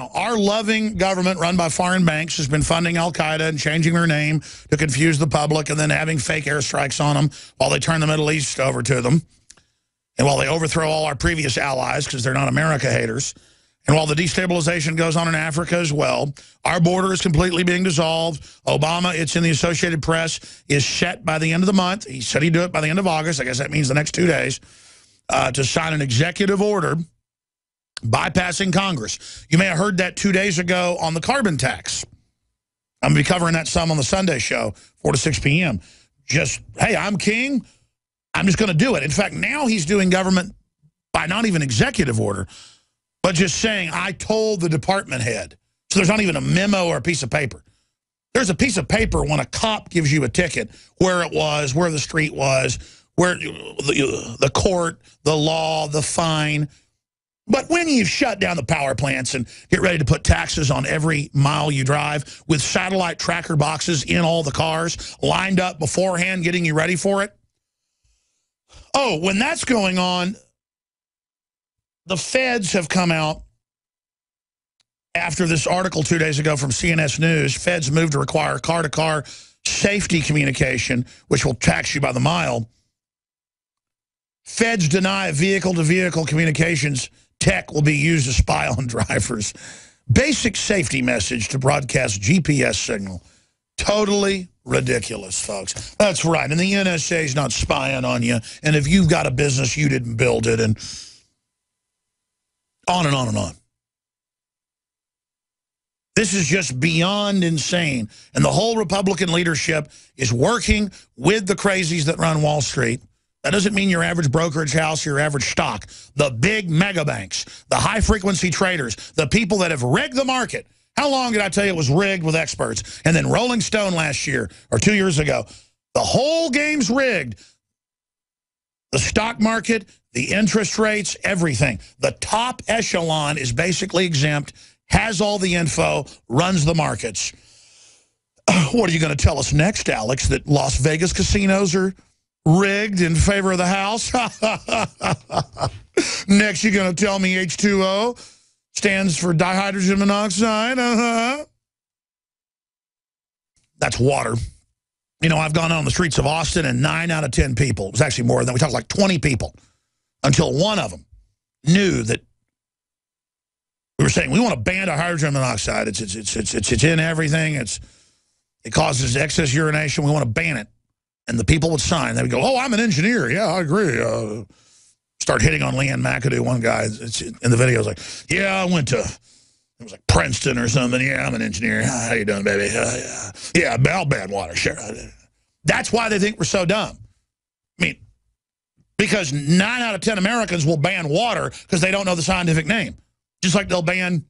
Now, our loving government run by foreign banks has been funding al-Qaeda and changing their name to confuse the public and then having fake airstrikes on them while they turn the Middle East over to them. And while they overthrow all our previous allies because they're not America haters. And while the destabilization goes on in Africa as well, our border is completely being dissolved. Obama, it's in the Associated Press, is set by the end of the month. He said he'd do it by the end of August. I guess that means the next 2 days to sign an executive order bypassing Congress. You may have heard that 2 days ago on the carbon tax. I'm going to be covering that some on the Sunday show, 4 to 6 p.m. Just, hey, I'm king. I'm just going to do it. In fact, now he's doing government by not even executive order, but just saying, I told the department head. So there's not even a memo or a piece of paper. There's a piece of paper when a cop gives you a ticket, where it was, where the street was, where the court, the law, the fine. But when you shut down the power plants and get ready to put taxes on every mile you drive with satellite tracker boxes in all the cars, lined up beforehand, getting you ready for it. Oh, when that's going on, the feds have come out after this article 2 days ago from CNS News. Feds moved to require car-to-car safety communication, which will tax you by the mile. Feds deny vehicle-to-vehicle communications tech will be used to spy on drivers. Basic safety message to broadcast GPS signal. Totally ridiculous, folks. That's right. And the NSA is not spying on you. And if you've got a business, you didn't build it. And on and on and on. This is just beyond insane. And the whole Republican leadership is working with the crazies that run Wall Street. That doesn't mean your average brokerage house, your average stock. The big mega banks, the high-frequency traders, the people that have rigged the market. How long did I tell you it was rigged with experts? And then Rolling Stone last year, or 2 years ago, the whole game's rigged. The stock market, the interest rates, everything. The top echelon is basically exempt, has all the info, runs the markets. What are you going to tell us next, Alex, that Las Vegas casinos are rigged in favor of the House? Next, you're going to tell me H2O stands for dihydrogen monoxide? That's water. You know, I've gone on the streets of Austin, and 9 out of 10 people, it was actually more than, we talked like 20 people, until one of them knew that we were saying, we want to ban dihydrogen monoxide. It's in everything. It causes excess urination. We want to ban it. And the people would sign. They would go, oh, I'm an engineer. Yeah, I agree. Start hitting on Leanne McAdoo. One guy in the video was like, yeah, I went to, it was like Princeton or something. Yeah, I'm an engineer. How you doing, baby? Yeah, I'll ban water. Sure. That's why they think we're so dumb. I mean, because 9 out of 10 Americans will ban water because they don't know the scientific name. Just like they'll ban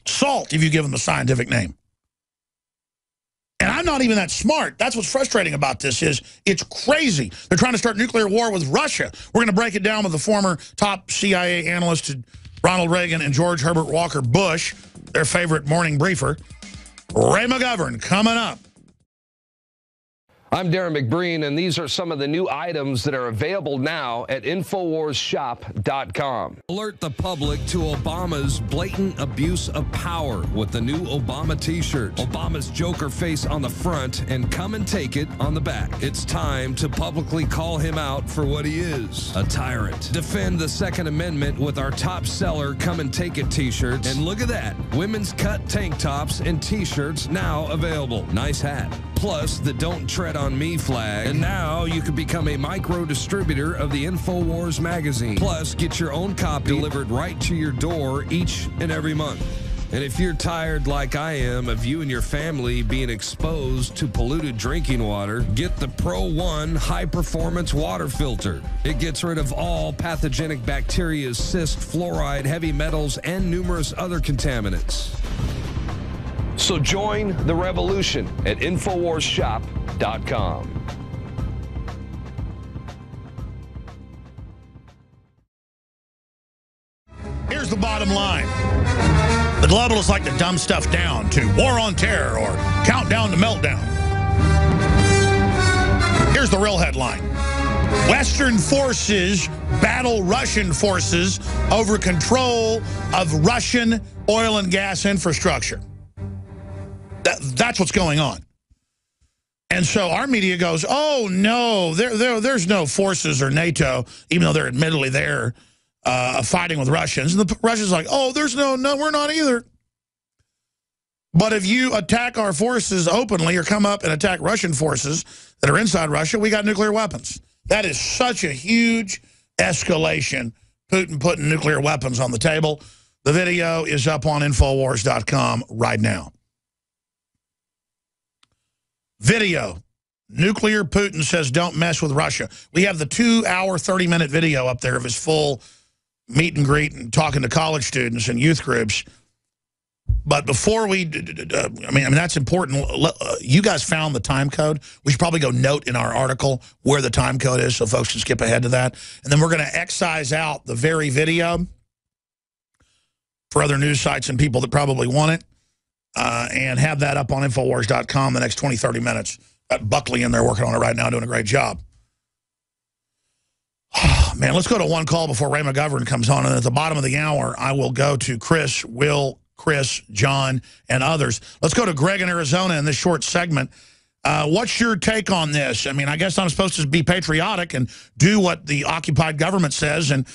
salt if you give them the scientific name. And I'm not even that smart. That's what's frustrating about this is it's crazy. They're trying to start nuclear war with Russia. We're going to break it down with the former top CIA analyst, Ronald Reagan and George Herbert Walker Bush, their favorite morning briefer. Ray McGovern coming up. I'm Darren McBreen, and these are some of the new items that are available now at InfoWarsShop.com. Alert the public to Obama's blatant abuse of power with the new Obama t-shirt. Obama's Joker face on the front and come and take it on the back. It's time to publicly call him out for what he is, a tyrant. Defend the Second Amendment with our top seller Come and Take It t-shirts. And look at that, women's cut tank tops and t-shirts now available. Nice hat. Plus the Don't Tread on Me flag. And now you can become a micro distributor of the InfoWars magazine. Plus, get your own copy delivered right to your door each and every month. And if you're tired like I am of you and your family being exposed to polluted drinking water, get the Pro One high-performance water filter. It gets rid of all pathogenic bacteria, cyst, fluoride, heavy metals, and numerous other contaminants. So join the revolution at InfoWarsShop.com. Here's the bottom line. The globalists like to dumb stuff down to war on terror or countdown to meltdown. Here's the real headline. Western forces battle Russian forces over control of Russian oil and gas infrastructure. That's what's going on. And so our media goes, oh, no, there's no forces or NATO, even though they're admittedly there fighting with Russians. And the Russians are like, oh, there's no, we're not either. But if you attack our forces openly or come up and attack Russian forces that are inside Russia, we got nuclear weapons. That is such a huge escalation, Putin putting nuclear weapons on the table. The video is up on Infowars.com right now. Video. Nuclear Putin says don't mess with Russia. We have the 2-hour, 30-minute video up there of his full meet and greet and talking to college students and youth groups. But before we, I mean that's important. You guys found the time code. We should probably go note in our article where the time code is so folks can skip ahead to that. And then we're going to excise out the very video for other news sites and people that probably want it and have that up on Infowars.com the next 20, 30 minutes. Got Buckley in there working on it right now, doing a great job. Man, let's go to one call before Ray McGovern comes on. And at the bottom of the hour, I will go to Chris, Will, Chris, John, and others. Let's go to Greg in Arizona in this short segment. What's your take on this? I mean, I guess I'm supposed to be patriotic and do what the occupied government says and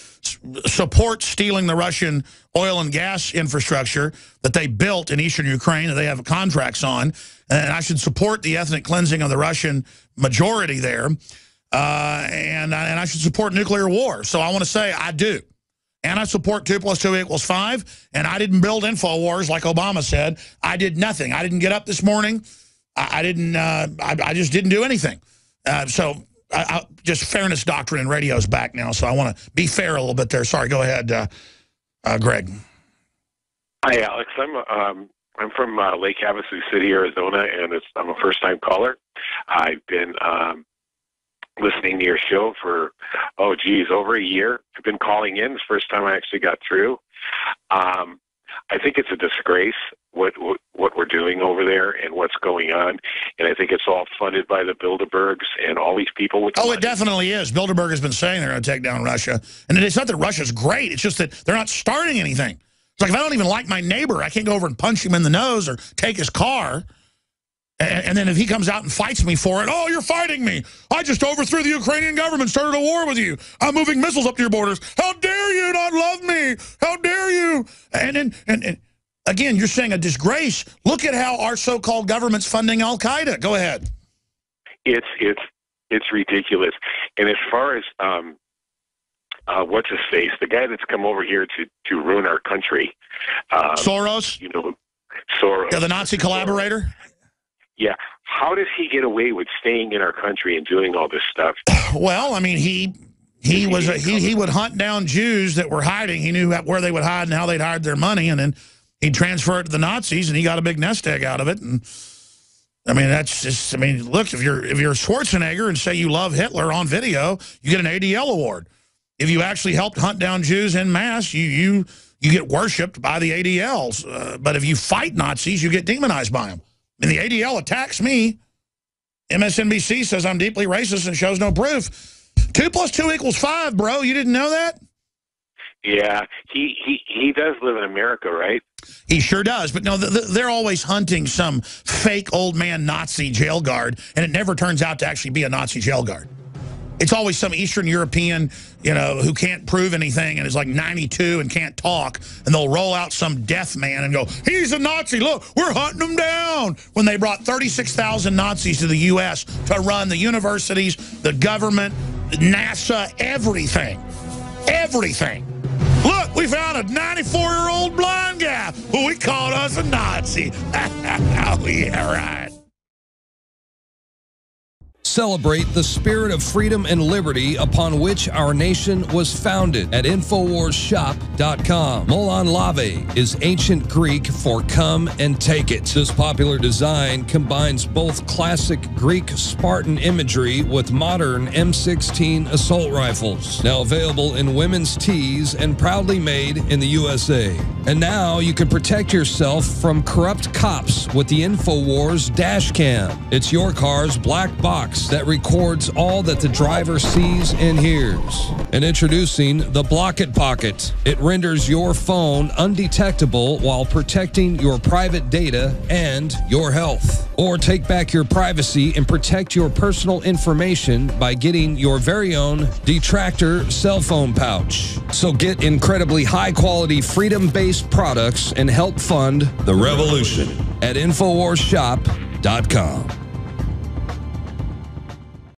support stealing the Russian oil and gas infrastructure that they built in eastern Ukraine that they have contracts on. And I should support the ethnic cleansing of the Russian majority there. And I should support nuclear war. So I want to say I do. And I support 2 + 2 = 5. And I didn't build InfoWars like Obama said. I did nothing. I didn't get up this morning. I just didn't do anything. So just fairness doctrine in radio is back now. So I want to be fair a little bit there. Sorry, go ahead, Greg. Hi, Alex. I'm from Lake Havasu City, Arizona, and I'm a first-time caller. I've been listening to your show for, over a year. I've been calling in. It's the first time I actually got through. I think it's a disgrace what we're doing over there and what's going on. And I think it's all funded by the Bilderbergs and all these people with money. It definitely is. Bilderberg has been saying they're going to take down Russia. And it's not that Russia's great. It's just that they're not starting anything. It's like if I don't even like my neighbor, I can't go over and punch him in the nose or take his car. And then if he comes out and fights me for it, oh, you're fighting me. I just overthrew the Ukrainian government, started a war with you. I'm moving missiles up to your borders. How dare you not love me? How dare you? And again, you're saying a disgrace. Look at how our so-called government's funding Al-Qaeda. Go ahead. It's ridiculous. And as far as what's his face, the guy that's come over here to ruin our country, Soros. Soros. Yeah, the Nazi collaborator. Yeah. How does he get away with staying in our country and doing all this stuff? Well, I mean, he would hunt down Jews that were hiding. He knew where they would hide and how they'd hide their money, and then he'd transfer it to the Nazis, and he got a big nest egg out of it. And I mean, that's just. I mean, look, if you're Schwarzenegger and say you love Hitler on video, you get an ADL award. If you actually helped hunt down Jews en masse, you get worshipped by the ADLs. But if you fight Nazis, you get demonized by them. And the ADL attacks me. MSNBC says I'm deeply racist and shows no proof. 2 + 2 = 5, bro. You didn't know that? Yeah, he does live in America, right? He sure does. But no, they're always hunting some fake old man Nazi jail guard, and it never turns out to actually be a Nazi jail guard. It's always some Eastern European, who can't prove anything and is like 92 and can't talk. And they'll roll out some death man and go, he's a Nazi. Look, we're hunting him down. When they brought 36,000 Nazis to the U.S. to run the universities, the government, NASA, everything. Everything. Look, we found a 94-year-old blind guy who we called us a Nazi. Oh, yeah, right. Celebrate the spirit of freedom and liberty upon which our nation was founded at InfoWarsShop.com. Molon Lave is ancient Greek for come and take it. This popular design combines both classic Greek Spartan imagery with modern M16 assault rifles. Now available in women's tees and proudly made in the USA. And now you can protect yourself from corrupt cops with the InfoWars dash cam. It's your car's black box that records all that the driver sees and hears. And introducing the Block It Pocket. It renders your phone undetectable while protecting your private data and your health. Or take back your privacy and protect your personal information by getting your very own Detractor cell phone pouch. So get incredibly high-quality, freedom-based products and help fund the revolution at InfoWarsShop.com.